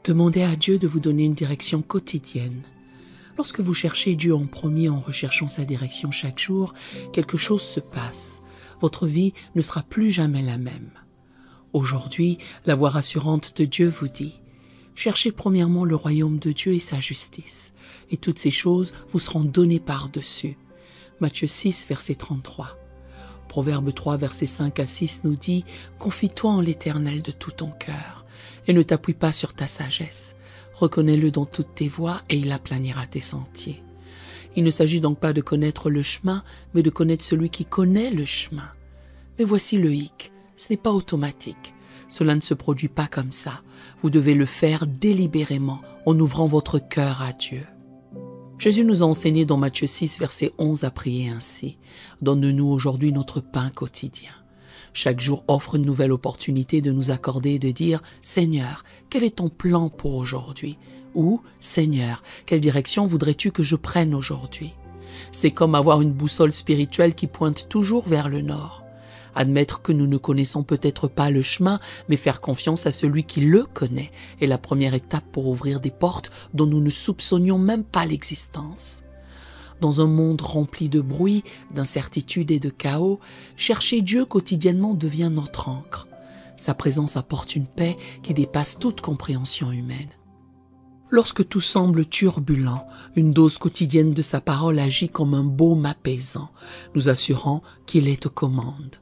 Demandez à Dieu de vous donner une direction quotidienne. Lorsque vous cherchez Dieu en premier en recherchant sa direction chaque jour, quelque chose se passe. Votre vie ne sera plus jamais la même. Aujourd'hui, la voix rassurante de Dieu vous dit « Cherchez premièrement le royaume de Dieu et sa justice, et toutes ces choses vous seront données par-dessus. » Matthieu 6, verset 33. Proverbe 3, verset 5 à 6 nous dit « Confie-toi en l'Éternel de tout ton cœur, et ne t'appuie pas sur ta sagesse. Reconnais-le dans toutes tes voies, et il aplanira tes sentiers. » Il ne s'agit donc pas de connaître le chemin, mais de connaître celui qui connaît le chemin. Mais voici le hic, ce n'est pas automatique. Cela ne se produit pas comme ça. Vous devez le faire délibérément, en ouvrant votre cœur à Dieu. Jésus nous a enseigné dans Matthieu 6, verset 11 à prier ainsi. « Donne-nous aujourd'hui notre pain quotidien. » Chaque jour offre une nouvelle opportunité de nous accorder et de dire « Seigneur, quel est ton plan pour aujourd'hui ?» ou « Seigneur, quelle direction voudrais-tu que je prenne aujourd'hui ?» C'est comme avoir une boussole spirituelle qui pointe toujours vers le nord. Admettre que nous ne connaissons peut-être pas le chemin, mais faire confiance à celui qui le connaît est la première étape pour ouvrir des portes dont nous ne soupçonnions même pas l'existence. Dans un monde rempli de bruit, d'incertitude et de chaos, chercher Dieu quotidiennement devient notre ancre. Sa présence apporte une paix qui dépasse toute compréhension humaine. Lorsque tout semble turbulent, une dose quotidienne de sa parole agit comme un baume apaisant, nous assurant qu'il est aux commandes.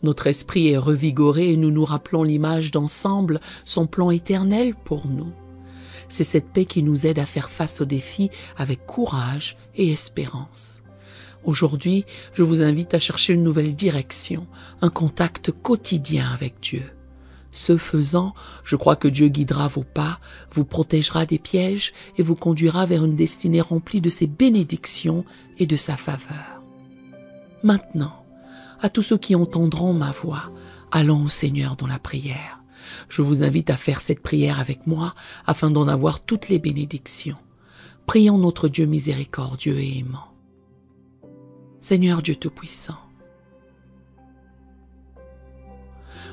Notre esprit est revigoré et nous nous rappelons l'image d'ensemble, son plan éternel pour nous. C'est cette paix qui nous aide à faire face aux défis avec courage et espérance. Aujourd'hui, je vous invite à chercher une nouvelle direction, un contact quotidien avec Dieu. Ce faisant, je crois que Dieu guidera vos pas, vous protégera des pièges et vous conduira vers une destinée remplie de ses bénédictions et de sa faveur. Maintenant, à tous ceux qui entendront ma voix, allons au Seigneur dans la prière. Je vous invite à faire cette prière avec moi afin d'en avoir toutes les bénédictions. Prions notre Dieu miséricordieux et aimant. Seigneur Dieu Tout-Puissant,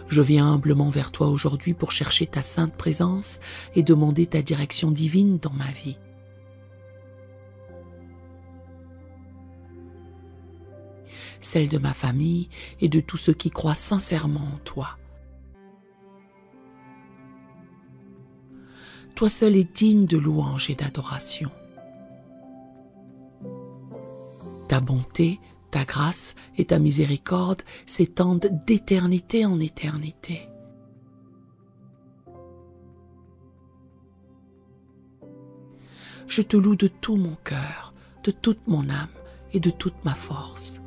je viens humblement vers toi aujourd'hui pour chercher ta sainte présence et demander ta direction divine dans ma vie. Celle de ma famille et de tous ceux qui croient sincèrement en toi. Toi seul es digne de louange et d'adoration. Ta bonté, ta grâce et ta miséricorde s'étendent d'éternité en éternité. Je te loue de tout mon cœur, de toute mon âme et de toute ma force.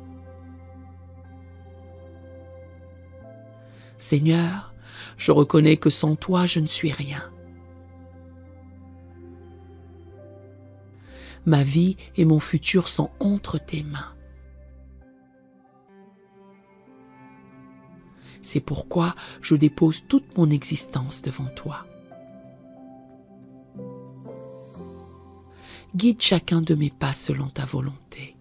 Seigneur, je reconnais que sans toi, je ne suis rien. Ma vie et mon futur sont entre tes mains. C'est pourquoi je dépose toute mon existence devant toi. Guide chacun de mes pas selon ta volonté.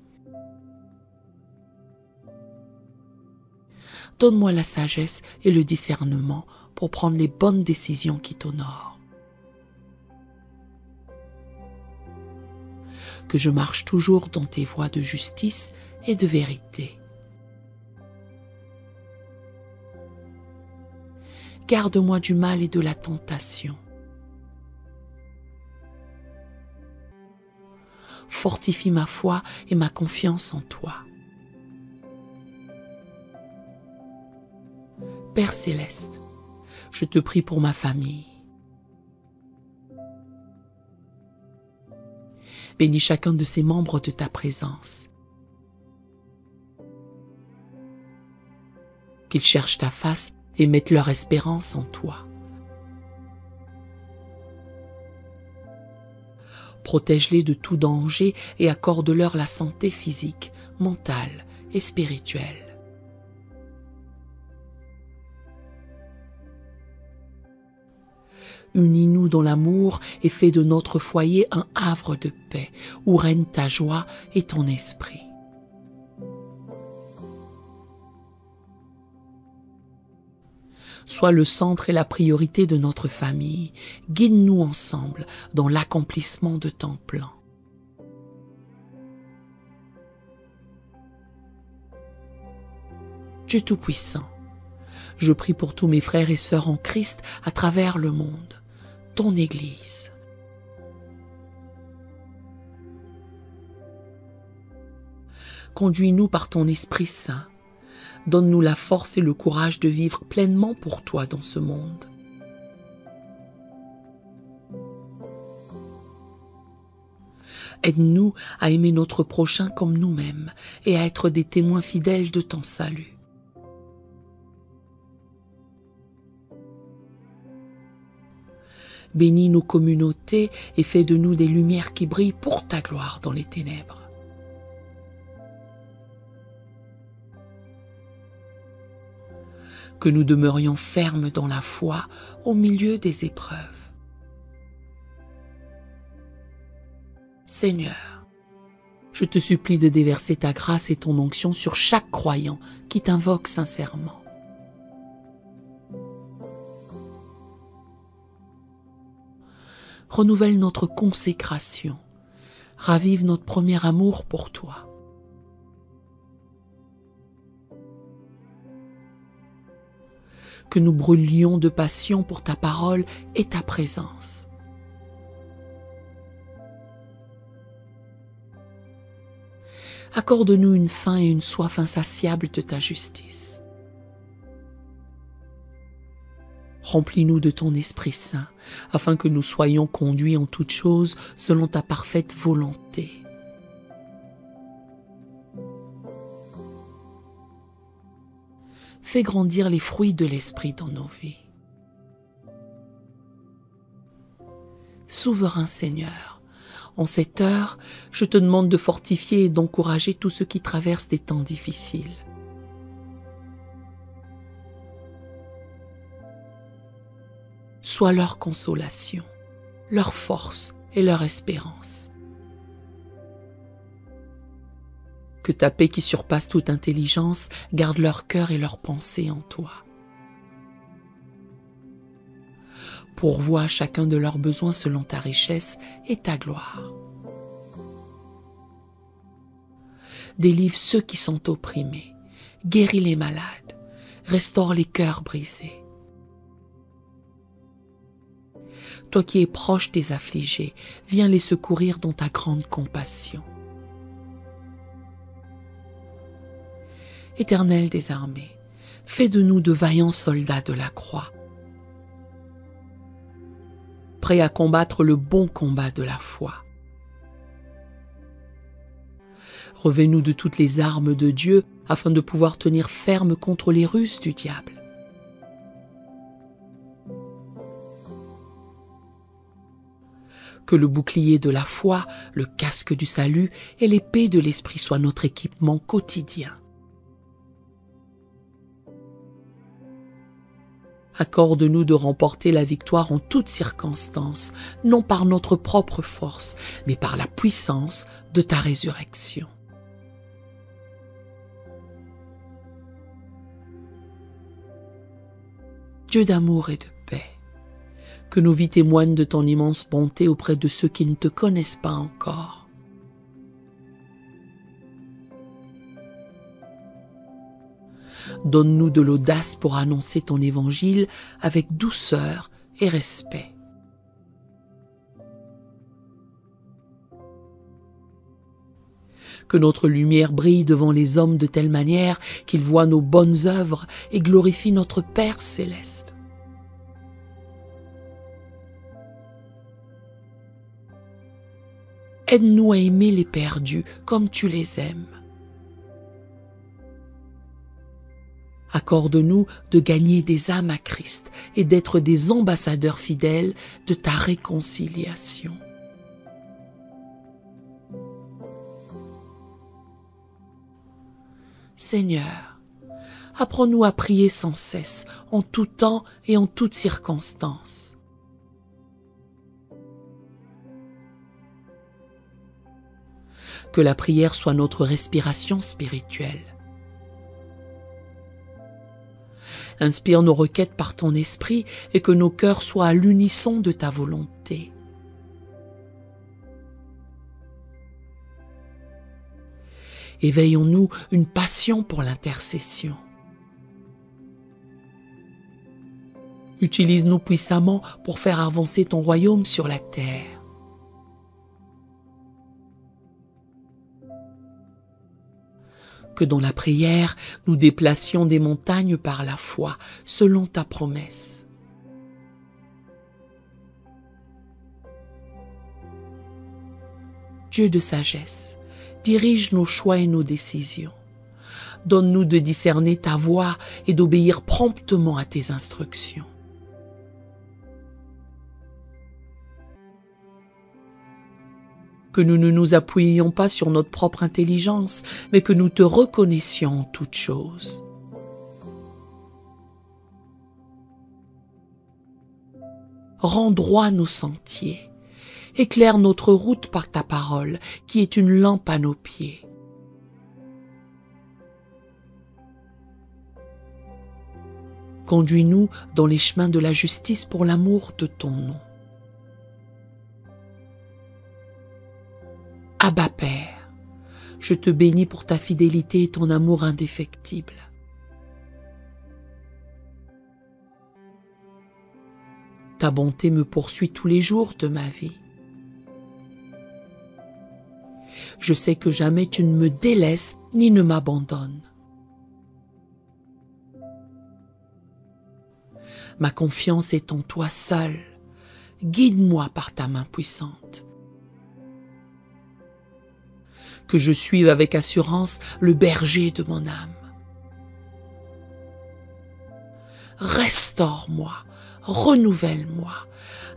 Donne-moi la sagesse et le discernement pour prendre les bonnes décisions qui t'honorent. Que je marche toujours dans tes voies de justice et de vérité. Garde-moi du mal et de la tentation. Fortifie ma foi et ma confiance en toi. Père céleste, je te prie pour ma famille. Bénis chacun de ses membres de ta présence. Qu'ils cherchent ta face et mettent leur espérance en toi. Protège-les de tout danger et accorde-leur la santé physique, mentale et spirituelle. Unis-nous dans l'amour et fais de notre foyer un havre de paix où règne ta joie et ton esprit. Sois le centre et la priorité de notre famille. Guide-nous ensemble dans l'accomplissement de ton plan. Dieu Tout-Puissant, je prie pour tous mes frères et sœurs en Christ à travers le monde, ton Église. Conduis-nous par ton Esprit Saint. Donne-nous la force et le courage de vivre pleinement pour toi dans ce monde. Aide-nous à aimer notre prochain comme nous-mêmes et à être des témoins fidèles de ton salut. Bénis nos communautés et fais de nous des lumières qui brillent pour ta gloire dans les ténèbres. Que nous demeurions fermes dans la foi au milieu des épreuves. Seigneur, je te supplie de déverser ta grâce et ton onction sur chaque croyant qui t'invoque sincèrement. Renouvelle notre consécration, ravive notre premier amour pour toi. Que nous brûlions de passion pour ta parole et ta présence. Accorde-nous une faim et une soif insatiables de ta justice. Remplis-nous de ton Esprit Saint, afin que nous soyons conduits en toutes choses selon ta parfaite volonté. Fais grandir les fruits de l'Esprit dans nos vies. Souverain Seigneur, en cette heure, je te demande de fortifier et d'encourager tous ceux qui traversent des temps difficiles. Sois leur consolation, leur force et leur espérance. Que ta paix qui surpasse toute intelligence garde leur cœur et leurs pensées en toi. Pourvois chacun de leurs besoins selon ta richesse et ta gloire. Délivre ceux qui sont opprimés, guéris les malades, restaure les cœurs brisés. Toi qui es proche des affligés, viens les secourir dans ta grande compassion. Éternel des armées, fais de nous de vaillants soldats de la croix, prêts à combattre le bon combat de la foi. Revêt-nous de toutes les armes de Dieu afin de pouvoir tenir ferme contre les ruses du diable. Que le bouclier de la foi, le casque du salut et l'épée de l'esprit soient notre équipement quotidien. Accorde-nous de remporter la victoire en toutes circonstances, non par notre propre force, mais par la puissance de ta résurrection. Dieu d'amour et de paix, que nos vies témoignent de ton immense bonté auprès de ceux qui ne te connaissent pas encore. Donne-nous de l'audace pour annoncer ton évangile avec douceur et respect. Que notre lumière brille devant les hommes de telle manière qu'ils voient nos bonnes œuvres et glorifient notre Père céleste. Aide-nous à aimer les perdus comme tu les aimes. Accorde-nous de gagner des âmes à Christ et d'être des ambassadeurs fidèles de ta réconciliation. Seigneur, apprends-nous à prier sans cesse, en tout temps et en toutes circonstances. Que la prière soit notre respiration spirituelle. Inspire nos requêtes par ton esprit et que nos cœurs soient à l'unisson de ta volonté. Éveille en nous une passion pour l'intercession. Utilise-nous puissamment pour faire avancer ton royaume sur la terre. Que dans la prière, nous déplacions des montagnes par la foi, selon ta promesse. Dieu de sagesse, dirige nos choix et nos décisions. Donne-nous de discerner ta voix et d'obéir promptement à tes instructions. Que nous ne nous appuyions pas sur notre propre intelligence, mais que nous te reconnaissions en toutes choses. Rends droit nos sentiers, éclaire notre route par ta parole, qui est une lampe à nos pieds. Conduis-nous dans les chemins de la justice pour l'amour de ton nom. Abba Père, je te bénis pour ta fidélité et ton amour indéfectible. Ta bonté me poursuit tous les jours de ma vie. Je sais que jamais tu ne me délaisses ni ne m'abandonnes. Ma confiance est en toi seul. Guide-moi par ta main puissante. Que je suive avec assurance le berger de mon âme. Restaure-moi, renouvelle-moi,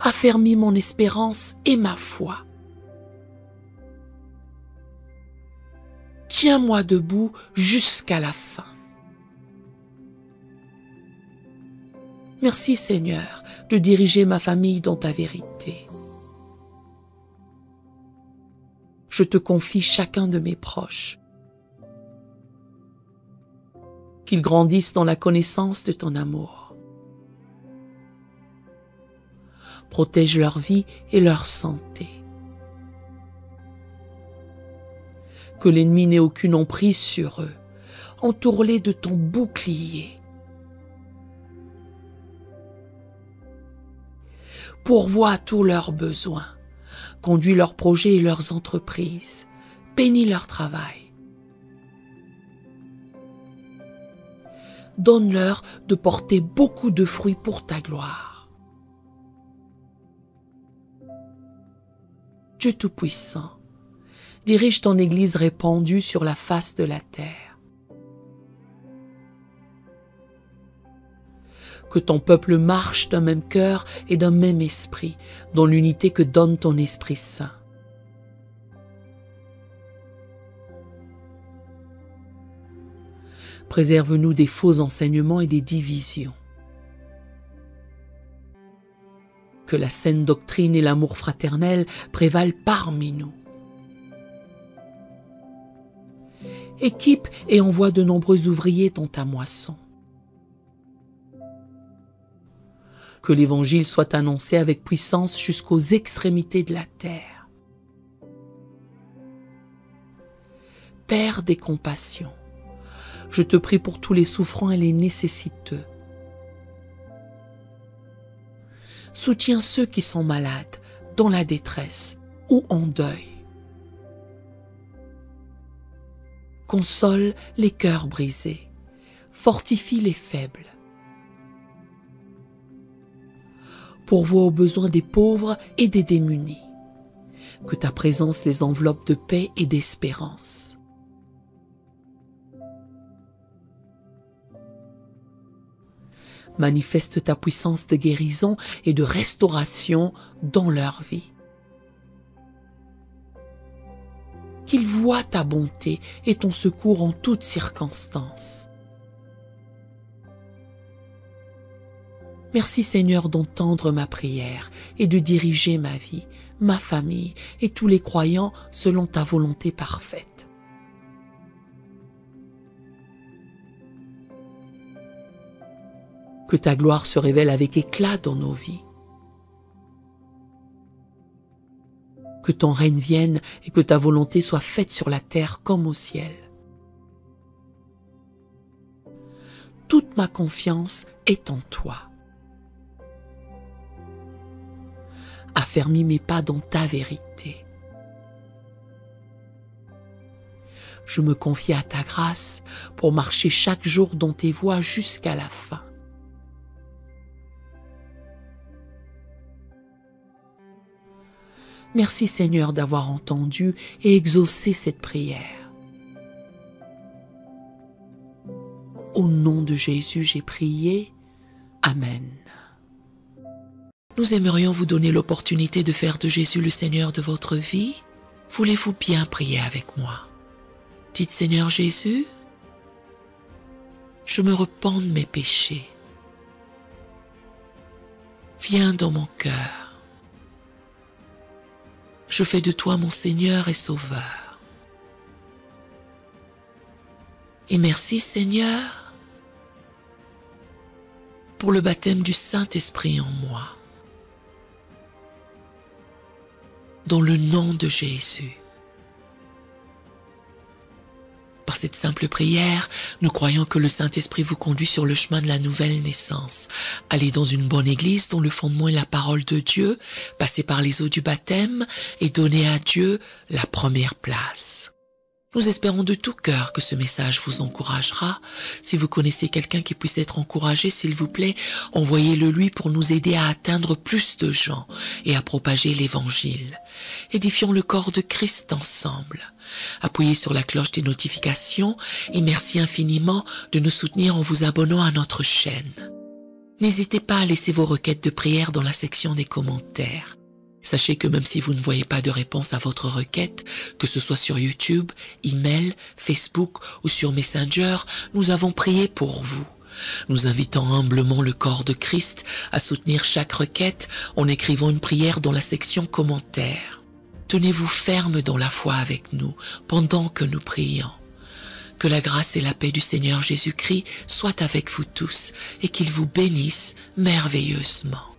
affermis mon espérance et ma foi. Tiens-moi debout jusqu'à la fin. Merci Seigneur de diriger ma famille dans ta vérité. Je te confie chacun de mes proches. Qu'ils grandissent dans la connaissance de ton amour. Protège leur vie et leur santé. Que l'ennemi n'ait aucune emprise sur eux. Entoure-les de ton bouclier. Pourvois à tous leurs besoins. Conduis leurs projets et leurs entreprises. Bénis leur travail. Donne-leur de porter beaucoup de fruits pour ta gloire. Dieu Tout-Puissant, dirige ton Église répandue sur la face de la terre. Que ton peuple marche d'un même cœur et d'un même esprit, dans l'unité que donne ton Esprit Saint. Préserve-nous des faux enseignements et des divisions. Que la saine doctrine et l'amour fraternel prévalent parmi nous. Équipe et envoie de nombreux ouvriers dans ta moisson. Que l'Évangile soit annoncé avec puissance jusqu'aux extrémités de la terre. Père des compassions, je te prie pour tous les souffrants et les nécessiteux. Soutiens ceux qui sont malades, dans la détresse ou en deuil. Console les cœurs brisés, fortifie les faibles. Pourvois aux besoins des pauvres et des démunis. Que ta présence les enveloppe de paix et d'espérance. Manifeste ta puissance de guérison et de restauration dans leur vie. Qu'ils voient ta bonté et ton secours en toutes circonstances. Merci Seigneur d'entendre ma prière et de diriger ma vie, ma famille et tous les croyants selon ta volonté parfaite. Que ta gloire se révèle avec éclat dans nos vies. Que ton règne vienne et que ta volonté soit faite sur la terre comme au ciel. Toute ma confiance est en toi. Affermis mes pas dans ta vérité. Je me confie à ta grâce pour marcher chaque jour dans tes voies jusqu'à la fin. Merci Seigneur d'avoir entendu et exaucé cette prière. Au nom de Jésus, j'ai prié. Amen. Nous aimerions vous donner l'opportunité de faire de Jésus le Seigneur de votre vie. Voulez-vous bien prier avec moi? Dites Seigneur Jésus, je me repens de mes péchés. Viens dans mon cœur. Je fais de toi mon Seigneur et Sauveur. Et merci Seigneur pour le baptême du Saint-Esprit en moi. Dans le nom de Jésus. Par cette simple prière, nous croyons que le Saint-Esprit vous conduit sur le chemin de la nouvelle naissance. Allez dans une bonne église dont le fondement est la parole de Dieu, passez par les eaux du baptême et donnez à Dieu la première place. Nous espérons de tout cœur que ce message vous encouragera. Si vous connaissez quelqu'un qui puisse être encouragé, s'il vous plaît, envoyez-le lui pour nous aider à atteindre plus de gens et à propager l'Évangile. Édifions le corps de Christ ensemble. Appuyez sur la cloche des notifications et merci infiniment de nous soutenir en vous abonnant à notre chaîne. N'hésitez pas à laisser vos requêtes de prière dans la section des commentaires. Sachez que même si vous ne voyez pas de réponse à votre requête, que ce soit sur YouTube, email, Facebook ou sur Messenger, nous avons prié pour vous. Nous invitons humblement le corps de Christ à soutenir chaque requête en écrivant une prière dans la section commentaires. Tenez-vous ferme dans la foi avec nous pendant que nous prions. Que la grâce et la paix du Seigneur Jésus-Christ soient avec vous tous et qu'il vous bénisse merveilleusement.